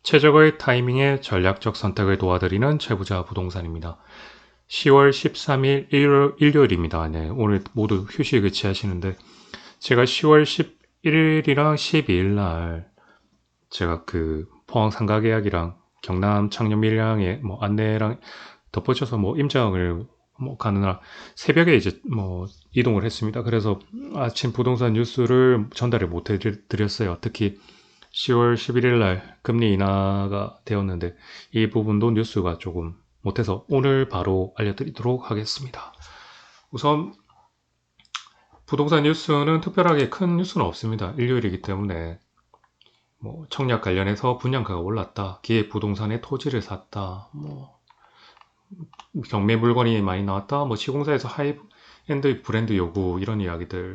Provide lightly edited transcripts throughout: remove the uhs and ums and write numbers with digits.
최적의 타이밍에 전략적 선택을 도와드리는 최부자 부동산입니다. 10월 13일 일요일입니다. 네, 오늘 모두 휴식을 취하시는데 제가 10월 11일이랑 12일 날 제가 그 포항 상가 계약이랑 경남 창녕 밀양의 안내랑 덧붙여서 임장을 가느라 새벽에 이제 이동을 했습니다. 그래서 아침 부동산 뉴스를 전달을 못 해드렸어요. 특히 10월 11일 날 금리 인하가 되었는데 이 부분도 뉴스가 조금 못해서 오늘 바로 알려드리도록 하겠습니다. 우선 부동산 뉴스는 특별하게 큰 뉴스는 없습니다. 일요일이기 때문에 청약 관련해서 분양가가 올랐다, 기획 부동산에 토지를 샀다, 경매 물건이 많이 나왔다, 시공사에서 하이엔드 브랜드 요구, 이런 이야기들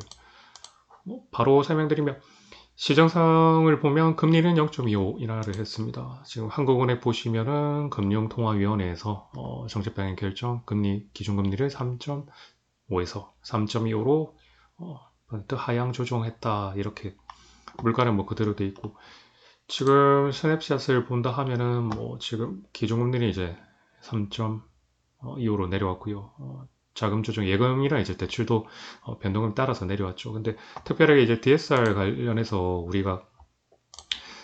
바로 설명드리면, 시장상을 보면 금리는 0.25 인하를 했습니다. 지금 한국은행 보시면은 금융통화위원회에서 정책 방향 결정 금리 기준금리를 3.5에서 3.25로 하향 조정했다, 이렇게 물가는 그대로 돼 있고, 지금 스냅샷을 본다 하면은 지금 기준금리는 이제 3.25로 내려왔고요. 자금 조정 예금이랑 이제 대출도 변동을 따라서 내려왔죠. 근데 특별하게 이제 DSR 관련해서 우리가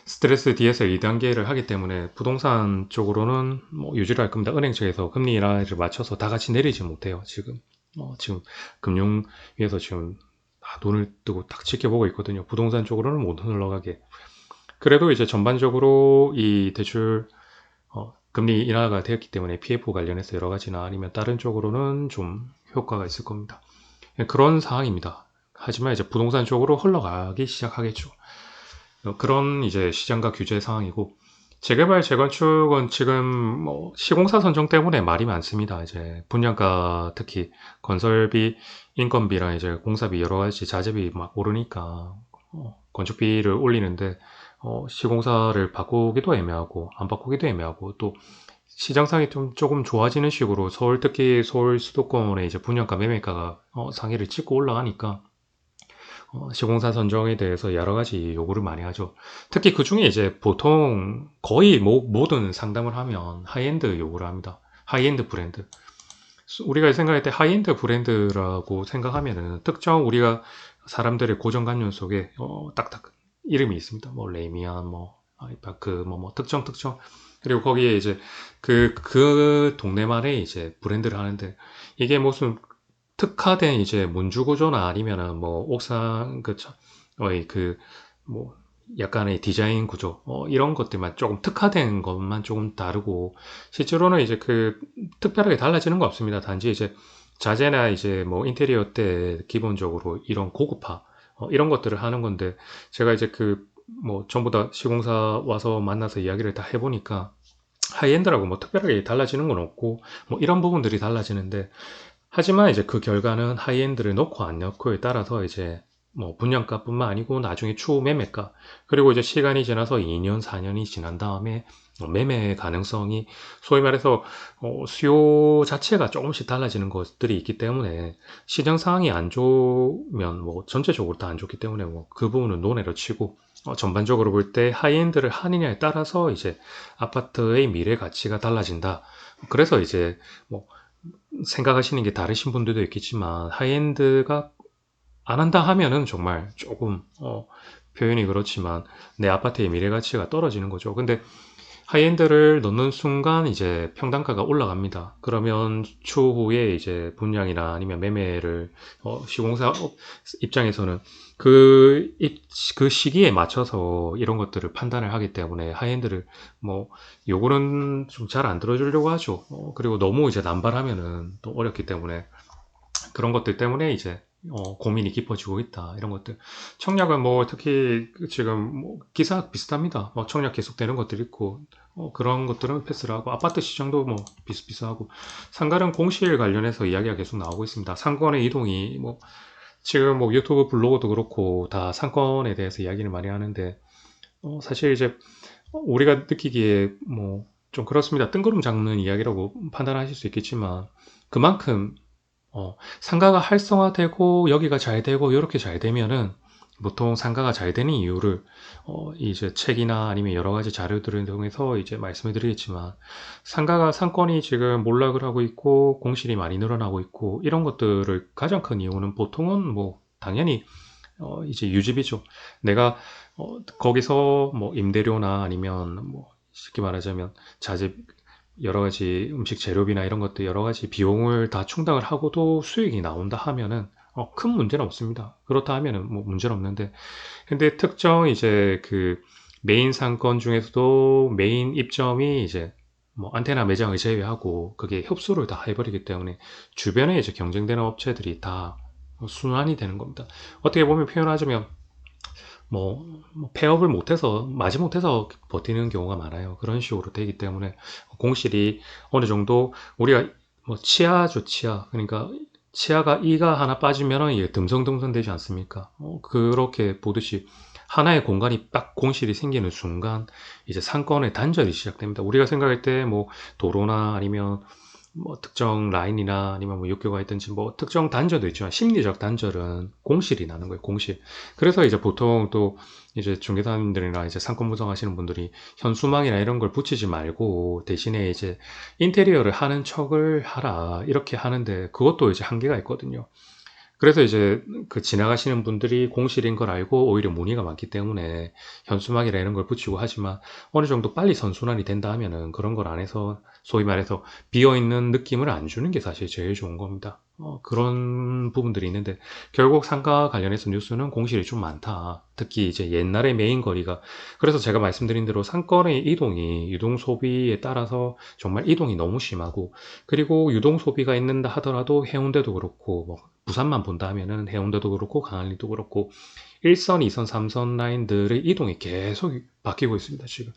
스트레스 DSR 2단계를 하기 때문에 부동산 쪽으로는 유지를 할 겁니다. 은행 측에서 금리 인하를 맞춰서 다 같이 내리지 못해요. 지금 금융위에서 지금 돈을 뜨고 딱 지켜보고 있거든요. 부동산 쪽으로는 못 흘러가게. 그래도 이제 전반적으로 이 대출 금리 인하가 되었기 때문에 PF 관련해서 여러 가지나 아니면 다른 쪽으로는 좀 효과가 있을 겁니다. 그런 상황입니다. 하지만 이제 부동산 쪽으로 흘러가기 시작하겠죠. 그런 이제 시장과 규제 상황이고, 재개발 재건축은 지금 시공사 선정 때문에 말이 많습니다. 이제 분양가, 특히 건설비, 인건비랑 이제 공사비 여러 가지 자재비 막 오르니까 건축비를 올리는데 시공사를 바꾸기도 애매하고 안 바꾸기도 애매하고, 또 시장상이 좀 조금 좋아지는 식으로 특히 서울 수도권의 이제 분양가 매매가가 상위를 찍고 올라가니까 시공사 선정에 대해서 여러 가지 요구를 많이 하죠. 특히 그 중에 이제 보통 거의 모든 상담을 하면 하이엔드 요구를 합니다. 하이엔드 브랜드. 우리가 생각할 때 하이엔드 브랜드라고 생각하면은 특정 우리가 사람들의 고정관념 속에 딱딱 이름이 있습니다. 레이미안, 아이파크, 특정. 그리고 거기에 이제 그 동네만의 이제 브랜드를 하는데, 이게 무슨 특화된 이제 문주 구조나 아니면은 옥상 약간의 디자인 구조 이런 것들만 조금 특화된 것만 조금 다르고, 실제로는 이제 특별하게 달라지는 거 없습니다. 단지 이제 자재나 이제 인테리어 때 기본적으로 이런 고급화 이런 것들을 하는 건데, 제가 이제 전부 다 시공사 와서 만나서 이야기를 다 해보니까 하이엔드라고 특별하게 달라지는 건 없고, 이런 부분들이 달라지는데, 하지만 이제 그 결과는 하이엔드를 넣고 안 넣고에 따라서 이제 분양가뿐만 아니고 나중에 추후 매매가, 그리고 이제 시간이 지나서 2년, 4년이 지난 다음에 매매 가능성이, 소위 말해서 수요 자체가 조금씩 달라지는 것들이 있기 때문에, 시장 상황이 안 좋으면 전체적으로 다 안 좋기 때문에 그 부분은 논외로 치고, 전반적으로 볼 때 하이엔드를 하느냐에 따라서 이제 아파트의 미래 가치가 달라진다. 그래서 이제 생각하시는 게 다르신 분들도 있겠지만, 하이엔드가 안 한다 하면은 정말 조금 표현이 그렇지만 내 아파트의 미래 가치가 떨어지는 거죠. 근데 하이엔드를 넣는 순간 이제 평당가가 올라갑니다. 그러면 추후에 이제 분양이나 아니면 매매를 시공사 입장에서는 그 시기에 맞춰서 이런 것들을 판단을 하기 때문에 하이엔드를 요거는 좀 잘 안 들어주려고 하죠. 그리고 너무 이제 남발하면은 또 어렵기 때문에, 그런 것들 때문에 이제 고민이 깊어지고 있다, 이런 것들. 청약은 특히 지금 기사 비슷합니다. 청약 계속되는 것들 있고, 그런 것들은 패스를 하고, 아파트 시장도 비슷비슷하고, 상가는 공실 관련해서 이야기가 계속 나오고 있습니다. 상권의 이동이 지금 유튜브 블로그도 그렇고 다 상권에 대해서 이야기를 많이 하는데, 사실 이제 우리가 느끼기에 좀 그렇습니다. 뜬구름 잡는 이야기라고 판단하실 수 있겠지만, 그만큼 상가가 활성화되고 여기가 잘 되고 이렇게 잘 되면은 보통 상가가 잘 되는 이유를 이제 책이나 아니면 여러 가지 자료들을 통해서 이제 말씀을 드리겠지만 상가가 상권이 지금 몰락을 하고 있고 공실이 많이 늘어나고 있고 이런 것들을 가장 큰 이유는 보통은 뭐 당연히 이제 유지비죠. 내가 거기서 뭐 임대료나 아니면 뭐 쉽게 말하자면 자재 여러 가지 음식 재료비나 이런 것들 여러 가지 비용을 다 충당을 하고도 수익이 나온다 하면은 큰 문제는 없습니다. 그렇다 하면은 뭐 문제는 없는데 근데 특정 이제 그 메인 상권 중에서도 메인 입점이 이제 뭐 안테나 매장을 제외하고 그게 흡수를 다 해버리기 때문에 주변에 이제 경쟁되는 업체들이 다 순환이 되는 겁니다. 어떻게 보면 표현하자면 뭐 폐업을 못해서 마지못해서 버티는 경우가 많아요. 그런 식으로 되기 때문에 공실이 어느 정도 우리가 뭐 치아죠 치아 그러니까 치아가 이가 하나 빠지면은 이게 듬성듬성 되지 않습니까? 그렇게 보듯이 하나의 공간이 딱 공실이 생기는 순간 이제 상권의 단절이 시작됩니다. 우리가 생각할 때 뭐 도로나 아니면 뭐 특정 라인이나 아니면 뭐 육교가 있든지 뭐 특정 단절도 있지만 심리적 단절은 공실이 나는 거예요. 공실. 그래서 이제 보통 또 이제 중개사님들이나 이제 상권 분석하시는 분들이 현수막이나 이런 걸 붙이지 말고 대신에 이제 인테리어를 하는 척을 하라 이렇게 하는데 그것도 이제 한계가 있거든요. 그래서 이제 그 지나가시는 분들이 공실인 걸 알고 오히려 문의가 많기 때문에 현수막이나 이런 걸 붙이고 하지만 어느 정도 빨리 선순환이 된다 하면은 그런 걸 안 해서 소위 말해서 비어있는 느낌을 안 주는 게 사실 제일 좋은 겁니다. 그런 부분들이 있는데 결국 상가 관련해서 뉴스는 공실이 좀 많다. 특히 이제 옛날의 메인 거리가 그래서 제가 말씀드린 대로 상권의 이동이 유동 소비에 따라서 정말 이동이 너무 심하고 그리고 유동 소비가 있는다 하더라도 해운대도 그렇고 뭐 부산만 본다 하면은 해운대도 그렇고 강안리도 그렇고 1선, 2선, 3선 라인들의 이동이 계속 바뀌고 있습니다, 지금.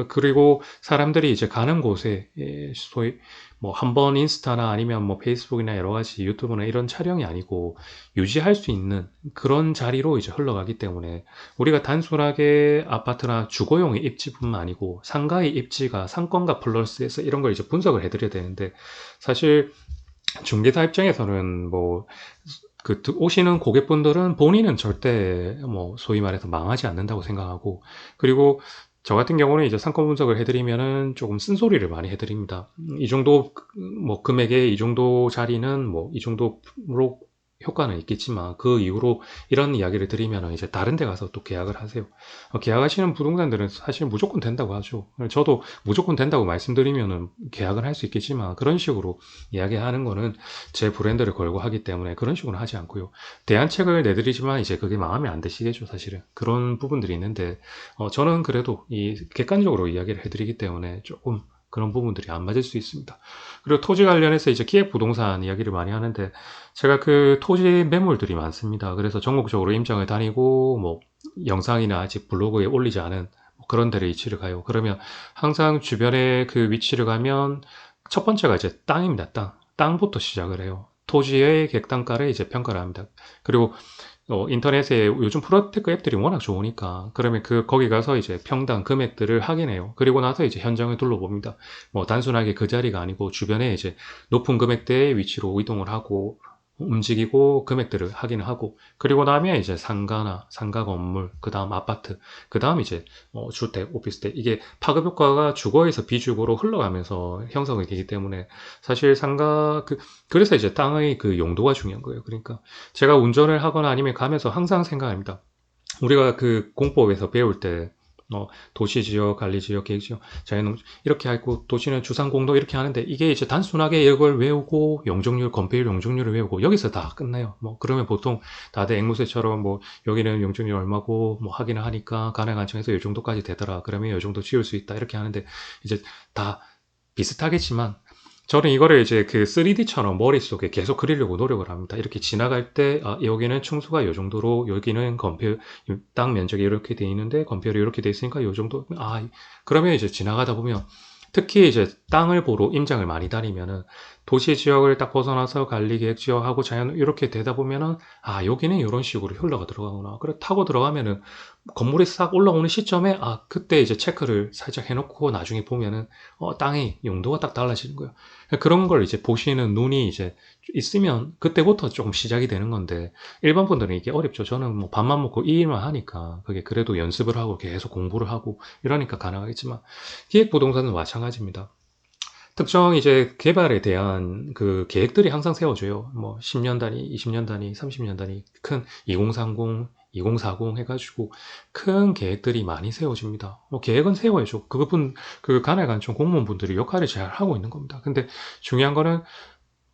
그리고 사람들이 이제 가는 곳에 소위 뭐 한 번 인스타나 아니면 뭐 페이스북이나 여러 가지 유튜브나 이런 촬영이 아니고 유지할 수 있는 그런 자리로 이제 흘러가기 때문에 우리가 단순하게 아파트나 주거용의 입지뿐만 아니고 상가의 입지가 상권과 플러스해서 이런 걸 이제 분석을 해드려야 되는데 사실 중개사 입장에서는 뭐 그 오시는 고객분들은 본인은 절대 뭐 소위 말해서 망하지 않는다고 생각하고 그리고 저 같은 경우는 이제 상권 분석을 해드리면은 조금 쓴소리를 많이 해드립니다. 이 정도 뭐 금액에 이 정도 자리는 뭐 이 정도로 효과는 있겠지만 그 이후로 이런 이야기를 드리면은 이제 다른 데 가서 또 계약을 하세요. 계약하시는 부동산들은 사실 무조건 된다고 하죠. 저도 무조건 된다고 말씀드리면은 계약을 할 수 있겠지만 그런 식으로 이야기하는 거는 제 브랜드를 걸고 하기 때문에 그런 식으로 하지 않고요. 대안책을 내드리지만 이제 그게 마음에 안 드시겠죠, 사실은. 그런 부분들이 있는데, 저는 그래도 이 객관적으로 이야기를 해드리기 때문에 조금 그런 부분들이 안 맞을 수 있습니다. 그리고 토지 관련해서 이제 기획 부동산 이야기를 많이 하는데, 제가 그 토지 매물들이 많습니다. 그래서 전국적으로 임장을 다니고, 뭐, 영상이나 아직 블로그에 올리지 않은 뭐 그런 데를 위치를 가요. 그러면 항상 주변에 그 위치를 가면 첫 번째가 이제 땅입니다. 땅. 땅부터 시작을 해요. 토지의 객단가를 이제 평가를 합니다. 그리고 인터넷에 요즘 프로테크 앱들이 워낙 좋으니까 그러면 거기 가서 이제 평당 금액들을 확인해요. 그리고 나서 이제 현장을 둘러봅니다. 뭐 단순하게 그 자리가 아니고 주변에 이제 높은 금액대의 위치로 이동을 하고 움직이고 금액들을 확인을 하고 그리고 나면 이제 상가나 상가 건물 그 다음 아파트 그 다음 이제 주택 오피스텔 이게 파급 효과가 주거에서 비주거로 흘러가면서 형성이 되기 때문에 사실 그래서 이제 땅의 그 용도가 중요한 거예요. 그러니까 제가 운전을 하거나 아니면 가면서 항상 생각합니다. 우리가 그 공법에서 배울 때 도시지역, 관리지역, 계획지역, 자연농 이렇게 하고 도시는 주상공도 이렇게 하는데 이게 이제 단순하게 이걸 외우고 용적률, 건폐율 용적률을 외우고 여기서 다 끝나요. 뭐 그러면 보통 다들 앵무새처럼 뭐 여기는 용적률 얼마고 뭐 확인을 하니까 가능한층에서 이 정도까지 되더라. 그러면 이 정도 지을 수 있다. 이렇게 하는데 이제 다 비슷하겠지만 저는 이거를 이제 그 3D처럼 머릿속에 계속 그리려고 노력을 합니다. 이렇게 지나갈 때, 여기는 충수가 이 정도로, 여기는 땅 면적이 이렇게 돼 있는데, 건폐율이 이렇게 돼 있으니까 이 정도, 그러면 이제 지나가다 보면, 특히 이제 땅을 보러 임장을 많이 다니면은, 도시 지역을 딱 벗어나서 관리계획 지역하고 자연 이렇게 되다 보면은 아 여기는 이런 식으로 흘러가 들어가구나. 그래 타고 들어가면은 건물이 싹 올라오는 시점에 아 그때 이제 체크를 살짝 해놓고 나중에 보면은 땅의 용도가 딱 달라지는 거예요. 그런 걸 이제 보시는 눈이 이제 있으면 그때부터 조금 시작이 되는 건데 일반 분들은 이게 어렵죠. 저는 뭐 밥만 먹고 이 일만 하니까 그게 그래도 연습을 하고 계속 공부를 하고 이러니까 가능하겠지만 기획부동산은 마찬가지입니다. 특정 이제 개발에 대한 그 계획들이 항상 세워져요. 뭐 10년 단위, 20년 단위, 30년 단위 큰 2030, 2040 해가지고 큰 계획들이 많이 세워집니다. 뭐 계획은 세워야죠. 그 간에 관청 공무원분들이 역할을 잘 하고 있는 겁니다. 근데 중요한 거는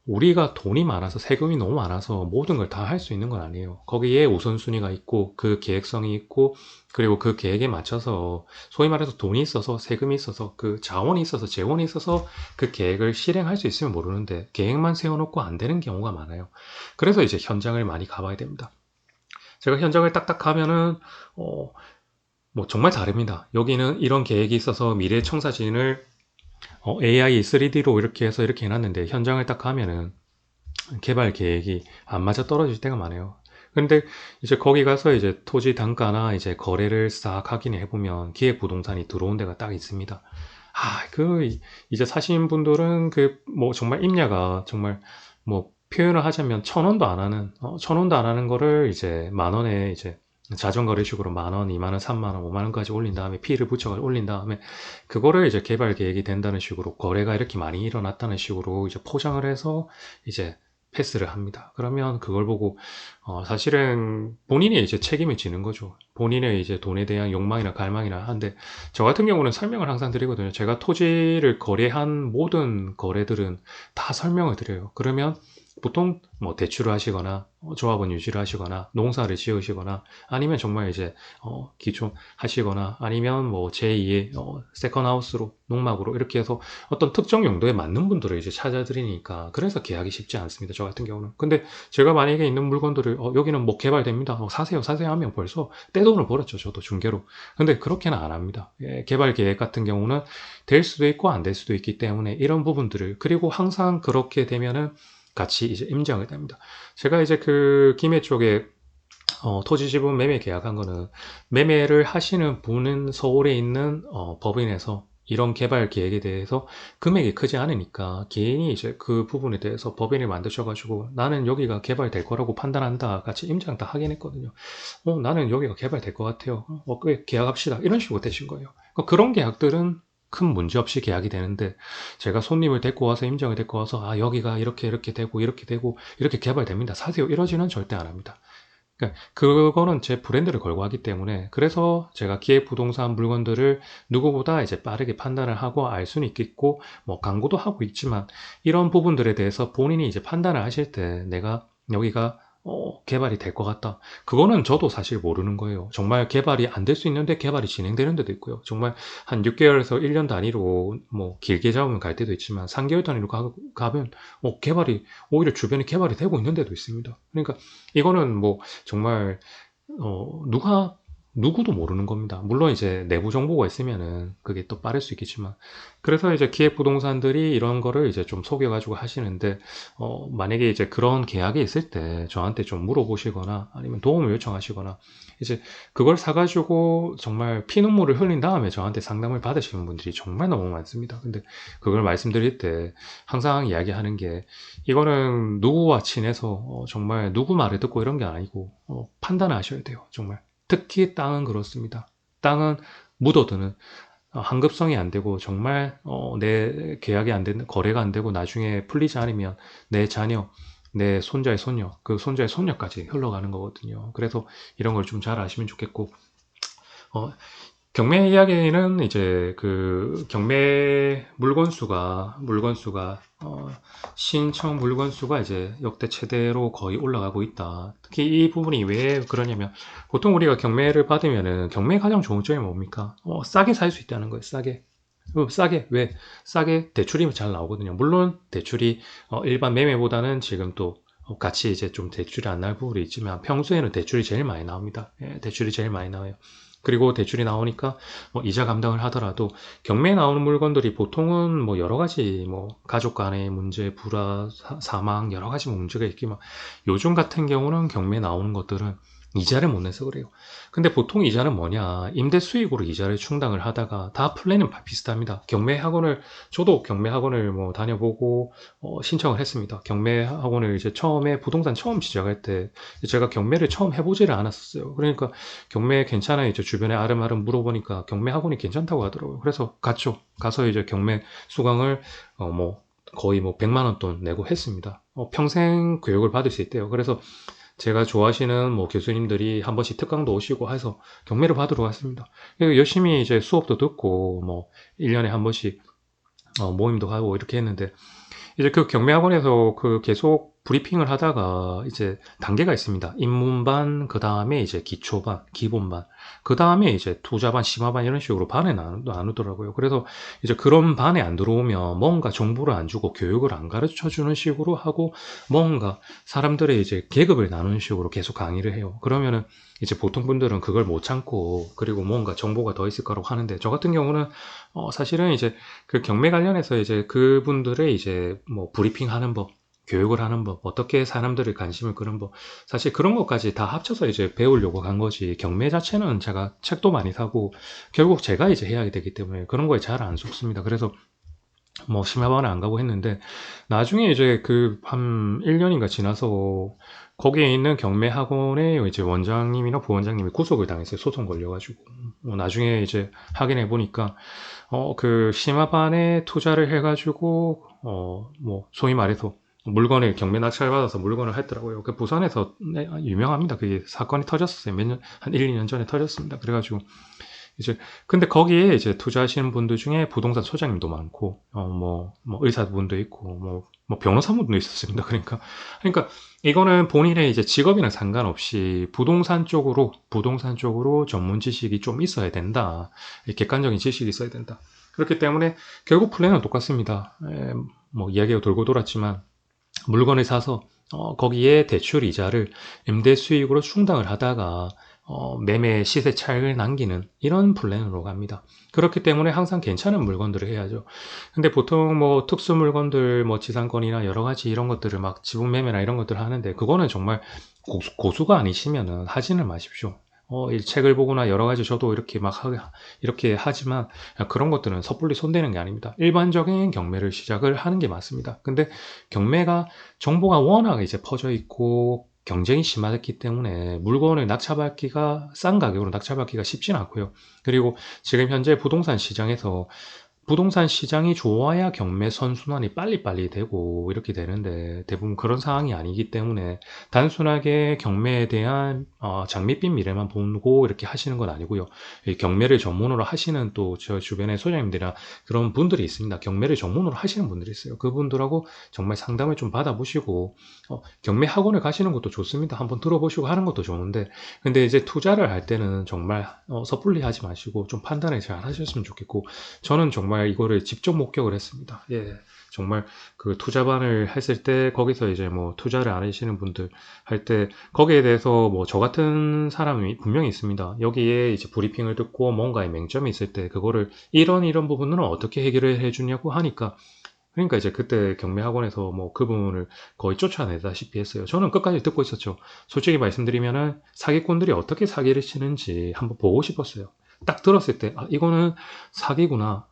우리가 돈이 많아서 세금이 너무 많아서 모든 걸 다 할 수 있는 건 아니에요. 거기에 우선순위가 있고 그 계획성이 있고 그리고 그 계획에 맞춰서 소위 말해서 돈이 있어서 세금이 있어서 그 자원이 있어서 재원이 있어서 그 계획을 실행할 수 있으면 모르는데 계획만 세워놓고 안 되는 경우가 많아요. 그래서 이제 현장을 많이 가봐야 됩니다. 제가 현장을 딱딱 가면은 뭐 정말 다릅니다. 여기는 이런 계획이 있어서 미래 청사진을 AI 3D로 이렇게 해서 이렇게 해놨는데 현장을 딱 가면은 개발 계획이 안 맞아 떨어질 때가 많아요. 근데 이제 거기 가서 이제 토지 단가나 이제 거래를 싹 확인해 보면 기획부동산이 들어온 데가 딱 있습니다. 이제 사신 분들은 그 뭐 정말 임야가 정말 뭐 표현을 하자면 1,000원도 안 하는, 1,000원도 안 하는 거를 이제 10,000원에 이제 자전거래식으로 10,000원, 20,000원, 30,000원, 50,000원까지 올린 다음에 피를 붙여가지고 올린 다음에 그거를 이제 개발 계획이 된다는 식으로 거래가 이렇게 많이 일어났다는 식으로 이제 포장을 해서 이제 패스를 합니다. 그러면 그걸 보고 사실은 본인이 이제 책임을 지는 거죠. 본인의 이제 돈에 대한 욕망이나 갈망이나 한데 저 같은 경우는 설명을 항상 드리거든요. 제가 토지를 거래한 모든 거래들은 다 설명을 드려요. 그러면 보통 뭐 대출을 하시거나 조합원 유지를 하시거나 농사를 지으시거나 아니면 정말 이제 기촌 하시거나 아니면 뭐 제2의 세컨하우스로 농막으로 이렇게 해서 어떤 특정 용도에 맞는 분들을 이제 찾아드리니까 그래서 계약이 쉽지 않습니다. 저 같은 경우는. 근데 제가 만약에 있는 물건들을 여기는 뭐 개발됩니다. 사세요 사세요 하면 벌써 떼돈을 벌었죠. 저도 중개로. 근데 그렇게는 안 합니다. 개발 계획 같은 경우는 될 수도 있고 안 될 수도 있기 때문에 이런 부분들을 그리고 항상 그렇게 되면은 같이 이제 임장을 됩니다. 제가 이제 그 김해 쪽에 토지 지분 매매 계약한 거는 매매를 하시는 분은 서울에 있는 법인에서 이런 개발 계획에 대해서 금액이 크지 않으니까 개인이 이제 그 부분에 대해서 법인을 만드셔가지고 나는 여기가 개발될 거라고 판단한다 같이 임장 다 하긴 했거든요. 나는 여기가 개발될 것 같아요. 계약합시다. 이런 식으로 되신 거예요. 그러니까 그런 계약들은 큰 문제 없이 계약이 되는데 제가 손님을 데리고 와서 임장을 데리고 와서 여기가 이렇게 되고 이렇게 되고 이렇게 개발됩니다. 사세요. 이러지는 절대 안 합니다. 그러니까 그거는 제 브랜드를 걸고 하기 때문에 그래서 제가 기획부동산 물건들을 누구보다 이제 빠르게 판단을 하고 알 수는 있겠고 뭐 광고도 하고 있지만 이런 부분들에 대해서 본인이 이제 판단을 하실 때 내가 여기가 개발이 될 것 같다. 그거는 저도 사실 모르는 거예요. 정말 개발이 안 될 수 있는데 개발이 진행되는 데도 있고요. 정말 한 6개월에서 1년 단위로 뭐 길게 잡으면 갈 때도 있지만 3개월 단위로 가면 개발이 오히려 주변에 개발이 되고 있는 데도 있습니다. 그러니까 이거는 뭐 정말 누가 누구도 모르는 겁니다. 물론 이제 내부 정보가 있으면은 그게 또 빠를 수 있겠지만 그래서 이제 기획부동산들이 이런 거를 이제 좀 속여가지고 하시는데 만약에 이제 그런 계약이 있을 때 저한테 좀 물어보시거나 아니면 도움을 요청하시거나 이제 그걸 사가지고 정말 피눈물을 흘린 다음에 저한테 상담을 받으시는 분들이 정말 너무 많습니다. 근데 그걸 말씀드릴 때 항상 이야기하는 게 이거는 누구와 친해서 정말 누구 말을 듣고 이런 게 아니고 판단을 하셔야 돼요. 정말. 특히 땅은 그렇습니다. 땅은 묻어두는 환급성이 안 되고 정말 내 계약이 안 되는 거래가 안 되고 나중에 풀리지 않으면 내 자녀, 내 손자의 손녀, 그 손자의 손녀까지 흘러가는 거거든요. 그래서 이런 걸 좀 잘 아시면 좋겠고 어, 경매 이야기는 이제 그 경매 물건수가 신청 물건수가 이제 역대 최대로 거의 올라가고 있다. 특히 이 부분이 왜 그러냐면 보통 우리가 경매를 받으면은 경매의 가장 좋은 점이 뭡니까? 싸게 살 수 있다는 거예요. 싸게. 싸게 왜? 싸게 대출이 잘 나오거든요. 물론 대출이 일반 매매보다는 지금 또 같이 이제 좀 대출이 안 나올 부분이 있지만 평소에는 대출이 제일 많이 나옵니다. 대출이 제일 많이 나와요. 그리고 대출이 나오니까 뭐 이자 감당을 하더라도 경매에 나오는 물건들이 보통은 뭐 여러 가지 뭐 가족 간의 문제, 불화, 사망 여러 가지 문제가 있기만 요즘 같은 경우는 경매에 나오는 것들은 이자를 못 내서 그래요. 근데 보통 이자는 뭐냐? 임대 수익으로 이자를 충당을 하다가 다 플랜은 비슷합니다. 경매 학원을 저도 경매 학원을 뭐 다녀보고 신청을 했습니다. 경매 학원을 이제 처음에 부동산 처음 시작할 때 제가 경매를 처음 해보지를 않았었어요. 그러니까 경매 괜찮아요. 이제 주변에 아름아름 물어보니까 경매 학원이 괜찮다고 하더라고요. 그래서 갔죠. 가서 이제 경매 수강을 뭐 거의 뭐 100만 원 돈 내고 했습니다. 평생 교육을 받을 수 있대요. 그래서 제가 좋아하시는 뭐 교수님들이 한 번씩 특강도 오시고 해서 경매를 받으러 갔습니다. 열심히 이제 수업도 듣고 뭐 1년에 한 번씩 모임도 하고 이렇게 했는데 이제 그 경매학원에서 그 계속 브리핑을 하다가 이제 단계가 있습니다. 입문반, 그 다음에 이제 기초반, 기본반, 그 다음에 이제 투자반, 심화반 이런 식으로 반에 나누더라고요. 그래서 이제 그런 반에 안 들어오면 뭔가 정보를 안 주고 교육을 안 가르쳐 주는 식으로 하고 뭔가 사람들의 이제 계급을 나누는 식으로 계속 강의를 해요. 그러면은 이제 보통 분들은 그걸 못 참고 그리고 뭔가 정보가 더 있을 거라고 하는데 저 같은 경우는 사실은 이제 그 경매 관련해서 이제 그분들의 이제 뭐 브리핑 하는 법, 교육을 하는 법, 어떻게 사람들의 관심을 끄는 법, 사실 그런 것까지 다 합쳐서 이제 배우려고 간 거지, 경매 자체는 제가 책도 많이 사고, 결국 제가 이제 해야 되기 때문에 그런 거에 잘 안 속습니다. 그래서 뭐 심야반은 안 가고 했는데, 나중에 이제 그 한 1년인가 지나서 거기에 있는 경매 학원의 이제 원장님이나 부원장님이 구속을 당했어요. 소송 걸려가지고. 나중에 이제 확인해 보니까 그 심화반에 투자를 해가지고, 뭐, 소위 말해서 물건을 경매 낙찰받아서 물건을 했더라고요. 그 부산에서 유명합니다. 그게 사건이 터졌었어요. 몇 년, 한 1, 2년 전에 터졌습니다. 그래가지고, 이제, 근데 거기에 이제 투자하시는 분들 중에 부동산 소장님도 많고, 뭐 의사분도 있고, 뭐 변호사분도 있었습니다. 그러니까, 이거는 본인의 이제 직업이나 상관없이 부동산 쪽으로 전문 지식이 좀 있어야 된다. 객관적인 지식이 있어야 된다. 그렇기 때문에 결국 플랜은 똑같습니다. 뭐 이야기가 돌고 돌았지만 물건을 사서 거기에 대출 이자를 임대 수익으로 충당을 하다가 매매 시세 차익을 남기는 이런 플랜으로 갑니다. 그렇기 때문에 항상 괜찮은 물건들을 해야죠. 근데 보통 뭐 특수 물건들, 뭐 지상권이나 여러 가지 이런 것들을 막 지분 매매나 이런 것들을 하는데 그거는 정말 고수가 아니시면은 하지는 마십시오. 이 책을 보거나 여러 가지 저도 이렇게 이렇게 하지만 그런 것들은 섣불리 손대는 게 아닙니다. 일반적인 경매를 시작을 하는 게 맞습니다. 근데 경매가 정보가 워낙 이제 퍼져 있고 경쟁이 심하기 때문에 물건을 싼 가격으로 낙찰받기가 쉽진 않고요. 그리고 지금 현재 부동산 시장이 좋아야 경매 선순환이 빨리빨리 되고 이렇게 되는데 대부분 그런 상황이 아니기 때문에 단순하게 경매에 대한 장밋빛 미래만 보고 이렇게 하시는 건 아니고요. 이 경매를 전문으로 하시는 또 저 주변의 소장님들이나 그런 분들이 있습니다. 경매를 전문으로 하시는 분들이 있어요. 그분들하고 정말 상담을 좀 받아보시고 경매 학원을 가시는 것도 좋습니다. 한번 들어보시고 하는 것도 좋은데 근데 이제 투자를 할 때는 정말 섣불리 하지 마시고 좀 판단을 잘 하셨으면 좋겠고 저는 정말 이거를 직접 목격을 했습니다. 예. 정말 그 투자반을 했을 때 거기서 이제 뭐 투자를 안 하시는 분들 할 때 거기에 대해서 뭐 저 같은 사람이 분명히 있습니다. 여기에 이제 브리핑을 듣고 뭔가의 맹점이 있을 때 그거를 이런 부분은 어떻게 해결을 해주냐고 하니까 그러니까 이제 그때 경매학원에서 뭐 그분을 거의 쫓아내다시피 했어요. 저는 끝까지 듣고 있었죠. 솔직히 말씀드리면은 사기꾼들이 어떻게 사기를 치는지 한번 보고 싶었어요. 딱 들었을 때, 이거는 사기구나.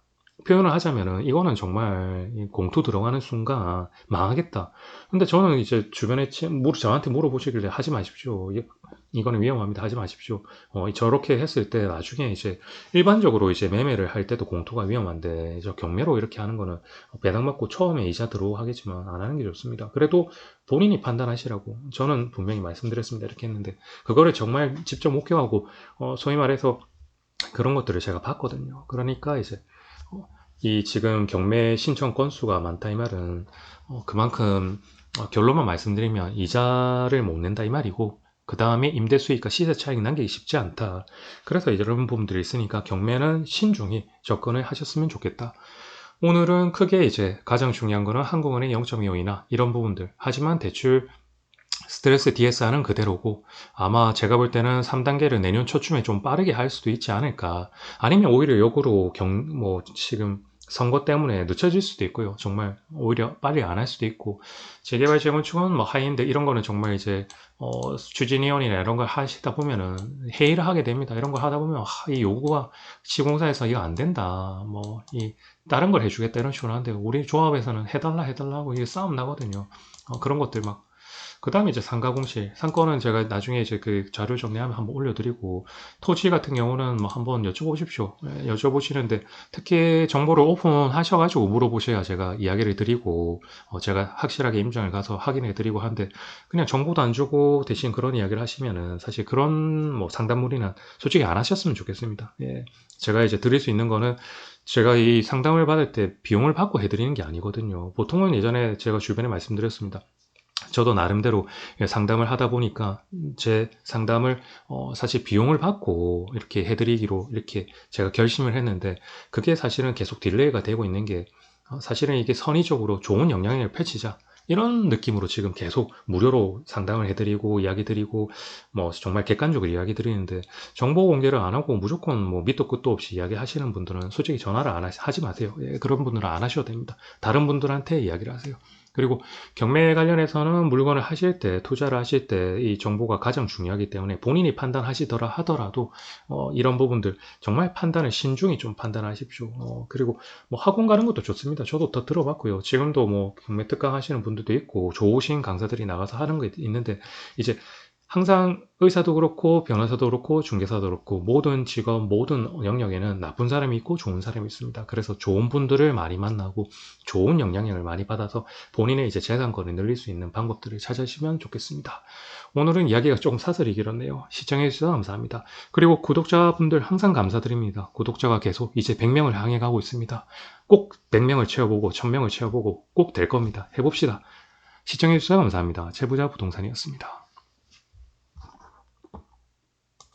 표현을 하자면은 이거는 정말 공투 들어가는 순간 망하겠다. 근데 저는 이제 주변에 저한테 물어보시길래 하지 마십시오. 이거는 위험합니다. 하지 마십시오. 저렇게 했을 때 나중에 이제 일반적으로 이제 매매를 할 때도 공투가 위험한데 저 경매로 이렇게 하는 거는 배당받고 처음에 이자 들어오고 하겠지만 안 하는 게 좋습니다. 그래도 본인이 판단하시라고 저는 분명히 말씀드렸습니다. 이렇게 했는데 그거를 정말 직접 목격하고 소위 말해서 그런 것들을 제가 봤거든요. 그러니까 이제 이 지금 경매 신청 건수가 많다 이 말은 그만큼 결론만 말씀드리면 이자를 못 낸다 이 말이고 그 다음에 임대 수익과 시세 차익 남기기 쉽지 않다. 그래서 이런 부분들이 있으니까 경매는 신중히 접근을 하셨으면 좋겠다. 오늘은 크게 이제 가장 중요한 거는 한국은행 0.25이나 이런 부분들. 하지만 대출 스트레스 DS 하는 그대로고 아마 제가 볼 때는 3단계를 내년 초쯤에 좀 빠르게 할 수도 있지 않을까. 아니면 오히려 역으로 뭐 지금 선거 때문에 늦춰질 수도 있고요. 정말 오히려 빨리 안 할 수도 있고 재개발 재건축은 뭐 하이엔드 이런 거는 정말 이제 추진위원이나 이런 걸 하시다 보면은 회의를 하게 됩니다. 이런 걸 하다 보면 이 요구가 시공사에서 이거 안 된다. 뭐 이 다른 걸 해주겠다 이런 식으로 하는데 우리 조합에서는 해달라고 이게 싸움 나거든요. 그런 것들 막 그 다음에 이제 상가공시, 상권은 제가 나중에 이제 그 자료 정리하면 한번 올려드리고, 토지 같은 경우는 뭐 한번 여쭤보십시오. 예, 여쭤보시는데, 특히 정보를 오픈하셔가지고 물어보셔야 제가 이야기를 드리고, 제가 확실하게 임장을 가서 확인해 드리고 하는데, 그냥 정보도 안 주고 대신 그런 이야기를 하시면은, 사실 그런 뭐 상담물이나 솔직히 안 하셨으면 좋겠습니다. 예. 제가 이제 드릴 수 있는 거는, 제가 이 상담을 받을 때 비용을 받고 해드리는 게 아니거든요. 보통은 예전에 제가 주변에 말씀드렸습니다. 저도 나름대로 상담을 하다 보니까 제 상담을 사실 비용을 받고 이렇게 해드리기로 이렇게 제가 결심을 했는데 그게 사실은 계속 딜레이가 되고 있는 게 사실은 이게 선의적으로 좋은 영향력을 펼치자 이런 느낌으로 지금 계속 무료로 상담을 해드리고 이야기 드리고 뭐 정말 객관적으로 이야기 드리는데 정보 공개를 안 하고 무조건 뭐 밑도 끝도 없이 이야기 하시는 분들은 솔직히 전화를 안 하지 마세요. 예, 그런 분들은 안 하셔도 됩니다. 다른 분들한테 이야기를 하세요. 그리고 경매 관련해서는 물건을 하실 때, 투자를 하실 때 이 정보가 가장 중요하기 때문에 본인이 판단하시더라 하더라도 이런 부분들 정말 판단을 신중히 좀 판단하십시오. 그리고 뭐 학원 가는 것도 좋습니다. 저도 더 들어봤고요. 지금도 뭐 경매 특강 하시는 분들도 있고 좋으신 강사들이 나가서 하는 게 있는데 이제 항상 의사도 그렇고 변호사도 그렇고 중개사도 그렇고 모든 직업 모든 영역에는 나쁜 사람이 있고 좋은 사람이 있습니다. 그래서 좋은 분들을 많이 만나고 좋은 영향력을 많이 받아서 본인의 이제 재산권을 늘릴 수 있는 방법들을 찾으시면 좋겠습니다. 오늘은 이야기가 조금 사설이 길었네요. 시청해 주셔서 감사합니다. 그리고 구독자분들 항상 감사드립니다. 구독자가 계속 이제 100명을 향해 가고 있습니다. 꼭 100명을 채워보고 1000명을 채워보고 꼭 될 겁니다. 해봅시다. 시청해 주셔서 감사합니다. 제부자 부동산이었습니다.